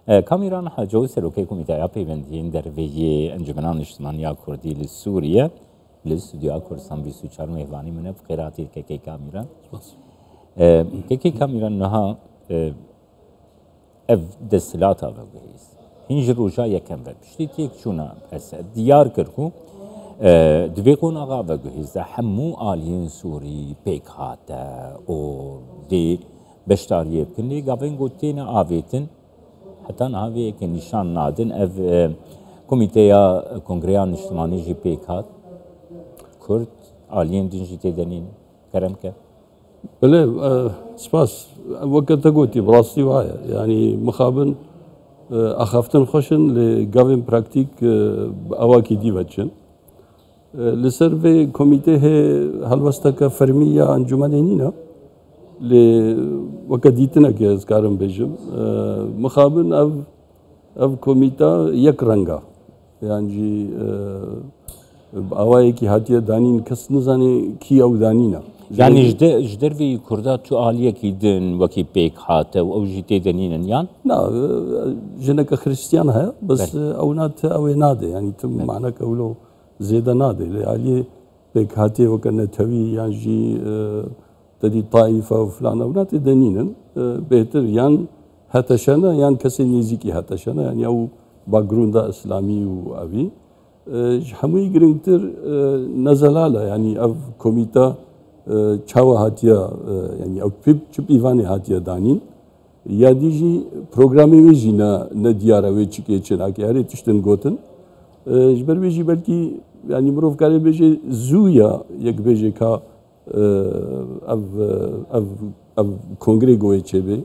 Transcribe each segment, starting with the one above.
كاميران حاجو سلوكي كوميتايا بيبندين درويجي انجمنان اجتماعية كردي لسوريا للاستوديو كردستان 24 مهواني من بقراتي كي كاميران كي كاميران نها اف دستلاتا وگهیز هنج روجا یکم و بشتی تیک چونا اس دیار کرکو دوی قون آقا وگهیز همو آلیین سوری پیک هاته او دی بشتاریه بکنی گاوین گوتین آویتن حتی نهاویه که نشان نادن اف کمیتیا کنگریان اجتماعی جی پیک هات کرد آلیین دنجی تدنین کرم که بله سپاس وقت قلتي براستي وهاي يعني مخابن اخافتن خوشن لجافين براكتيك اواكي دي وجن لسرفي كوميتي هلوستك فرمية انجمانينا ل وقت ديتنا كيز كارم بيجم مخابن اف كوميتا يكرنغا يعني جي اواكي هاتيه دانين كس نزاني كي او دانينا يعني جدر في كردات تو عالية كيدن وكي بيك حاته أو جيتي دنين يان؟ لا جنك خريستيان هي بس أو نات أو نادي يعني تم معناك أولو زيادة نادي عالية بيك حاته وكان توي يعني جي تدي طائفة وفلان أو نات دنين بهتر يان هتشنا يان كسي نيزيكي هتشنا يعني أو باغروندا إسلامي وأبي همي جرينتر نزلاله يعني أف كوميتا چاوا هاتیا یعنی او چپ ایوانی هاتیا دانین یا دیجی پروگرامی ویجی نه دیاره وی چیکه چنا که هر تشتن گوتن جبر ویجی بلکی یعنی مروف کاری بیجی زویا یک بیجی که او کنگره گوی چه بی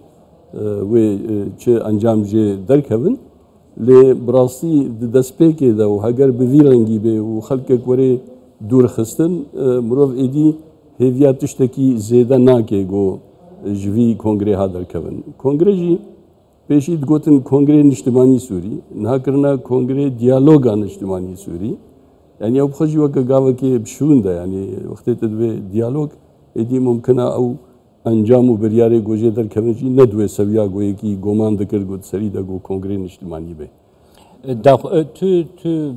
و چه انجام جه درکهون لی براستی دستپیکه دا و هگر بویرنگی بی و خلق کوری دور خستن مروف ایدی هیویا تشتکی زیاده ناکه گو جوی کنگره ها درکون کنگره جی پیشید گوتن کنگره اجتماعی سوری نه کرنا کنگره دیالوگان اجتماعی سوری یعنی او بخوجی وقت گاوه که بشون ده یعنی وقتی تدوی دیالوگ ایدی ممکنه او انجام و بریاره گوجه درکون جی ندوی سویا گویه کی گمان دکر گوت سری ده گو کنگره اجتماعی به تو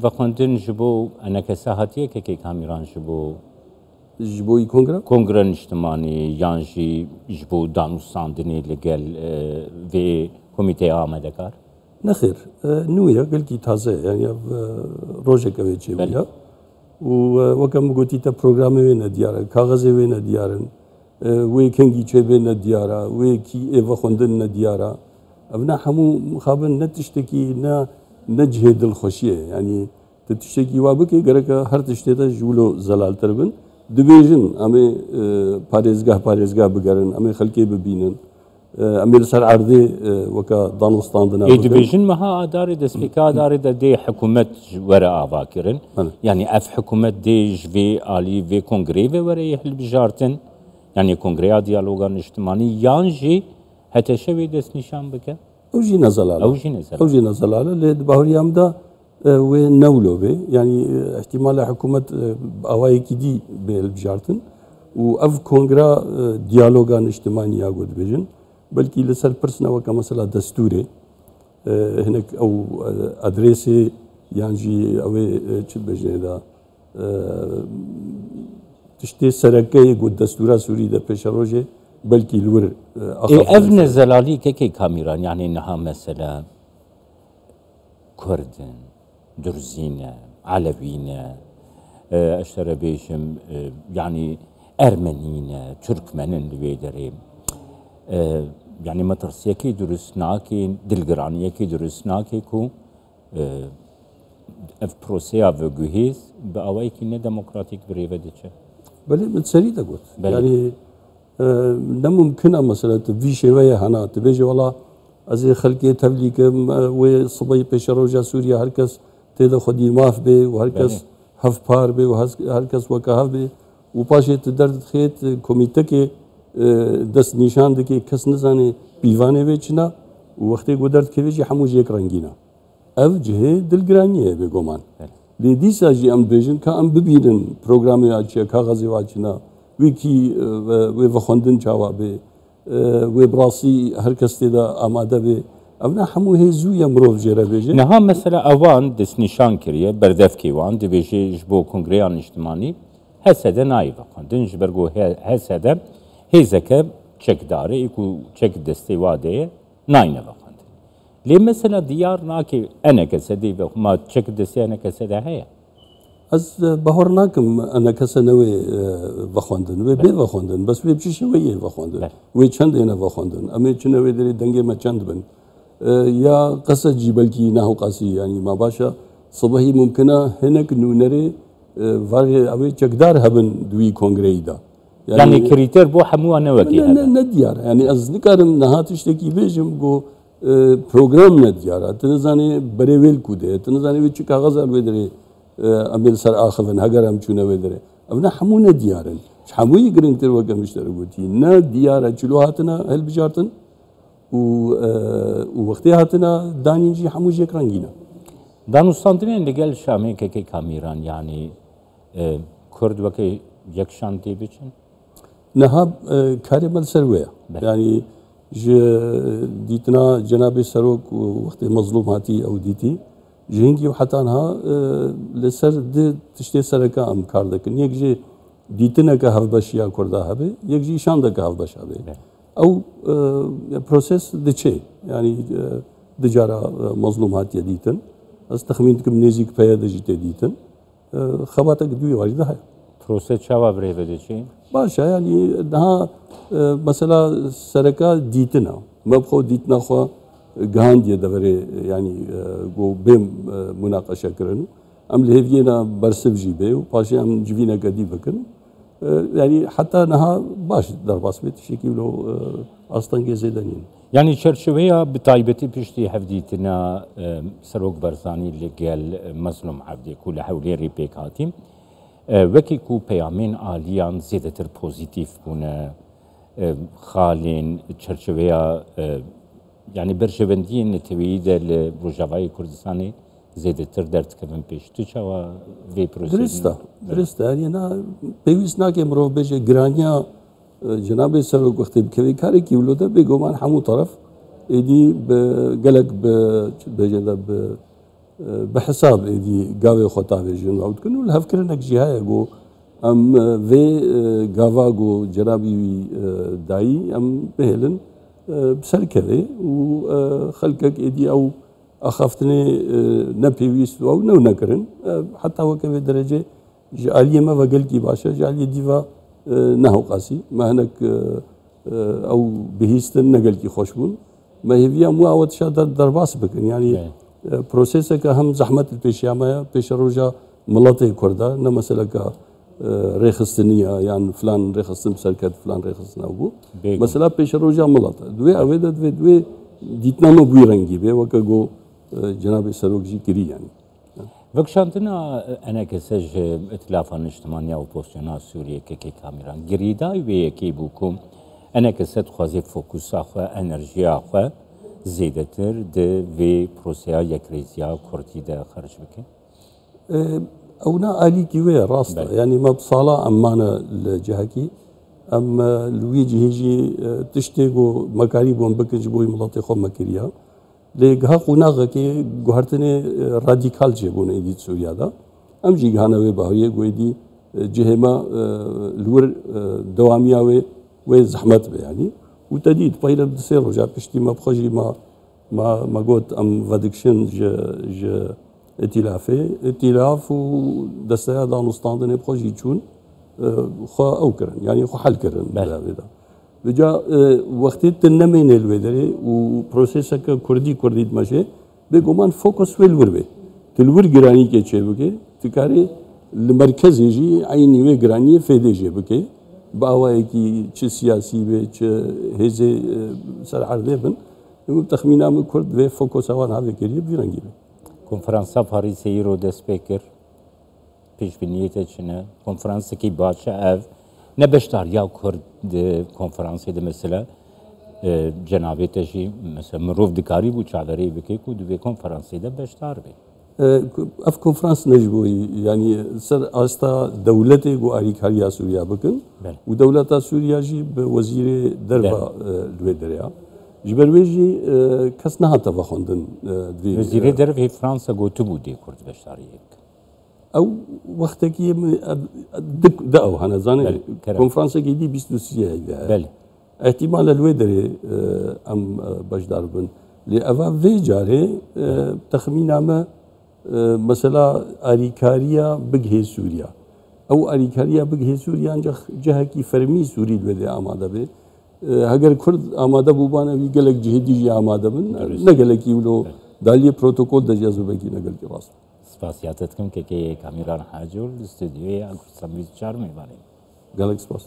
وقتن جبو انا کساحتیه که کامیران جبو جبوی کنگره اجتماعی یانجی جبو دانستاندنی لگل و کمیته آمده کار نخیر نویا قل کی تازه یعنی روزه کوي چه بیا و وکم گوتی تا پروگرام وینه دیاره کاغذ وینه دیارن وی کنگی چه بینه دیاره وی کی ایو خوندن ندیاره ابنا همو مخابن نتشتکی نجهد الخوشیه یعنی تشتکی وابکه گره که هر تشته جولو زلال تربن دبیجن امی پارێزگاه بگەرن ئەمێ خەڵکێ ببینن ئەمێ لەسەر عەردێ وەکە دانوستاندنا دبیژن مەها ئاداری دەستپێکا ئاداری دەدێ حکوومەت وەرە ئاواکردن یعنی ئەف حکوومەت دێ ژێ ئالی vê کنگرê vê were yê hilbijartin yani kongreya diyalogan اجتماعî yan jî heteşe vê destnîşan bike ew jî nezelale lê di bahuriyam da وی نولو به یعنی احتمال حکومت اوایی کی دی به البجارتن و اف کنگره دیالوگان اجتماعی آگود بیشن بلکه لسر پرسنا وکا مثلا دستوره هنک او ادرسی یعنی جی اوی چت بجنه دا تشتی سرکه گود دستورا سوری دا پیش روزه بلکه لور ابن زلالی که کامیران یعنی نها مثلا کردن درزينة علوينة اشترى بيشم يعني ارمنينة تركمنن لويدري يعني مترسيكي درسناكي دلقرانيكي درسناكي كو اف بروسيا وگوهيز باوايكي نه ديمقراطيك بريفه دچه بله متسري دا قلت يعني نممكن مثلا في شويه هنا تبيجي والله از خلقي تبليك وصبي پیش روجا سوريا هركس تيدا خدي ماف به و هركس هف پار به و هركس وكهف به و پاشي تدرد خيت كوميته كي دست نشان دكي كس نزاني بيوانه وچنا و وقتي گودرد كيجي حموج يك رنگينا اف جهه دلگرانيه به گمان لديسا جي ام بيجن كا ام ببيدن پروگرامي اچيا کاغذي واچنا ويكي و خوندن چاوا به و براسي هركس تيدا آماده به ئەونا هەموو هێزوویە مرۆڤ جێرە بێژێ نەها مەسەلا ئەوان دەستنیشان کردە بەردەفکیوان دەبێژێش بۆ کنگریان نیشتمانی هەسەدە نایڤە خوێندن ji ber got hesede hêzeke çekdarê û çek destê wadeye nayneve xwendin. Lê mesela diyar nakê eneke sedê ve ma çek destê eneke sede heye. Ez bahor nakim enekesene wê vexwendin wê bê vexwendin bes wê biçî şeweyê vexwendin wê çendêne vexwendin em ê çine wê derê dengê me çend bin ya qese cî belkî nahqasî yanî ma başa sibehî mumkina hinek nûnerê varê ew ê çekdar hebin di wî kongreyî da. Yani krîter bo hemûwan ne wekî hebe. Ne diyar yani ez nikarim niha tiştekî bêjim got program ne diyar tu nizanî berêvêl ku de tu nizanî wê çi kaxezan wê derê em ê ser axivin heger em çûne wê derê ev ne hemû ne diyarin hemûyî giringtir weke miştere gotî ne diyar e çilo hatine helbijartin û wextê hatine danîn jî hemû jêk rengîn e. Danûstandinên li gel şamêkekê kamîran yanî Kurd wekî yekşan tê biçin? Niha karê me li ser wê ye yanî ji dîtina Cenabê Serok û wextê mezlûm hatî ew dîtî ji hingî û heta niha li ser di tiştê sereka em kar dikin yek jê dîtineke hevbeşiya Kurda hebe yek jî îşandeke hevbeş hebe ew proses diçe yanî di cara mezlûm hatiye dîtin ez texmîn dikim nêzik peye de jî tê dîtin xebatek duyê warî de heye. Proses çawa birêve diçe? Baş e yanî niha mesela sereka dîtina me bi xwe dîtina xwe gihandiye deverê yanî got bêm mûnaqeşe kirin em li hêviyêna bersiv jî bê û paşê em civîneke dî bikin yanî heta niha baş derbas bê tişekî wilo astengê zêde nîn. Yani çerçeveya bi taybetî piştî hevdîtina Serok Barzanî li gel mezlûm Evdê ku li hewlêrê pêk hatî wekî ku peyamên aliyan zêdetir pozîtîv bûne xalên çerçeveya yani berjevendiyên netewî de li Rojavayê Kurdistanê zêdetir derdikevin pêş tu çawa vê prosesê dirist e yanî na pêwîst nake mirov bêje giraniya Cenabê Serok wextê bikevê karekî wilo de bêguman hemû teref êdî bi gelek bêje de bi hesab êdî gavê xwe tavêjin ew dikin û li hevkirinek jî heye got em vê gava got cenabî wî dayî em bihêlin bi serkevê û xelkek êdî ew axaftinê nepêwîst û ew new nekirin heta weke vê derecê ji aliyê me ve gelkî baş e ji aliyê dîva nehewqasî me hinek ew bihîstin ne gelkî xweş bûn me hêviya mû ew tişa derbas bikin yanî proseseke hem zehmet li pêşiya me ye pêşa roja miletê Kurda ne meseleka rêxistiniya yan filan rêxistin serket filan rêxistin ew bû mesela pêşa roja milet e divê ew ê de divê divê dîtina me bûyî rengî bê weke got Cenabê Serok jî kirî yanî. Vekşantina enekese ji îtilâfa niştimaniya opozisyona Sûriyeyekê kamîran girîdayî wê yekê bû ku enekese dixwaze fokusa xwe enerjiya xwe zêdetir di vê proseya yekrêziya Kurdî de xerc bike? Ew ne alîkî wê ye rast e yanî me bi sala em mane li cihekî em li wî cihê jî tiştê got mekarî bûn bikin ji bo miletê xwe me kiriya lê giha qûnaxekê guhertinê radîkal çêbûn êdî Sûriya da em jî gihane wê bawiyê got êdî cihê me li wir dewamiya wê zehmet be yanî û te dît peyre di sê roja piştî me bi xwe jî me got em vedikşin ji îtilafê îtilaf û desteya danûstandinê bi xwe jî çûn xwe ew kirin yanî xwe hel kirin wê da. Vêca wextê tu nemêne li wê derê û proseseke Kurdî Kurdî dimeşe bêguman fokus wê li wir be tu li wir giranîkê çêbike tu karî li merkezê jî aynî wê giraniyê fêdê jê bike bi awayekî çi siyasî bê çi hêzê ser erdê bin texmîna min Kurd vê fokusa wan havê kiriye vî rengî be. Konferansa Parîsê îro dest pê kir pêşbîniyê te çi ne konferansekî baş e ev ne beşdariya Kurd di konferansê de mesela cenabê te jî mesela mirov dikarî bû çaverê bike ku di vê konferansê de beşdar be. Ev konferans ne ji bo yanî ser asta dewletê got alîkariya Sûriya bikin û dewleta Sûriya jî bi wezîrê derva li wê dereya جبرويجي كس نهات بخوندن وزير درفي فرنسا قوتو بودي كرد بشاريك او وقتك دقوا هنا زاني كونفرنس جديد 23 بله احتمال الويدري ام بجدار بن لأفا في جاري تخمين ما مثلا أريكاريا بجه سوريا أو أريكاريا بجه سوريا أنجح جهة كي فرمي سوري الويدري آماده به هگر كرد آماده بوبانا ويقلق جهدي جي آماده بن نقلق يولو دالي بروتوكول دجازو بكي نقلق راس سپاسیاتتكم که کامیران حاجول استودیوی اگرسان 24 میبانیم قالك سپاس